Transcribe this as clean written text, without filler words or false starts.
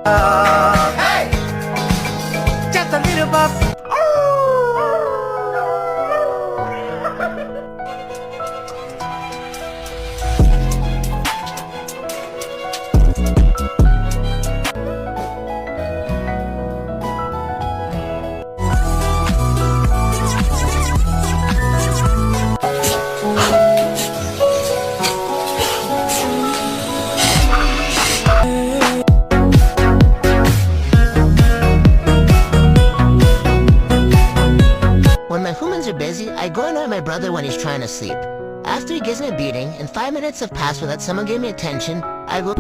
Hey! Just a little bit. When my humans are busy, I go annoy my brother when he's trying to sleep. After he gives me a beating, and 5 minutes have passed without someone giving me attention, I go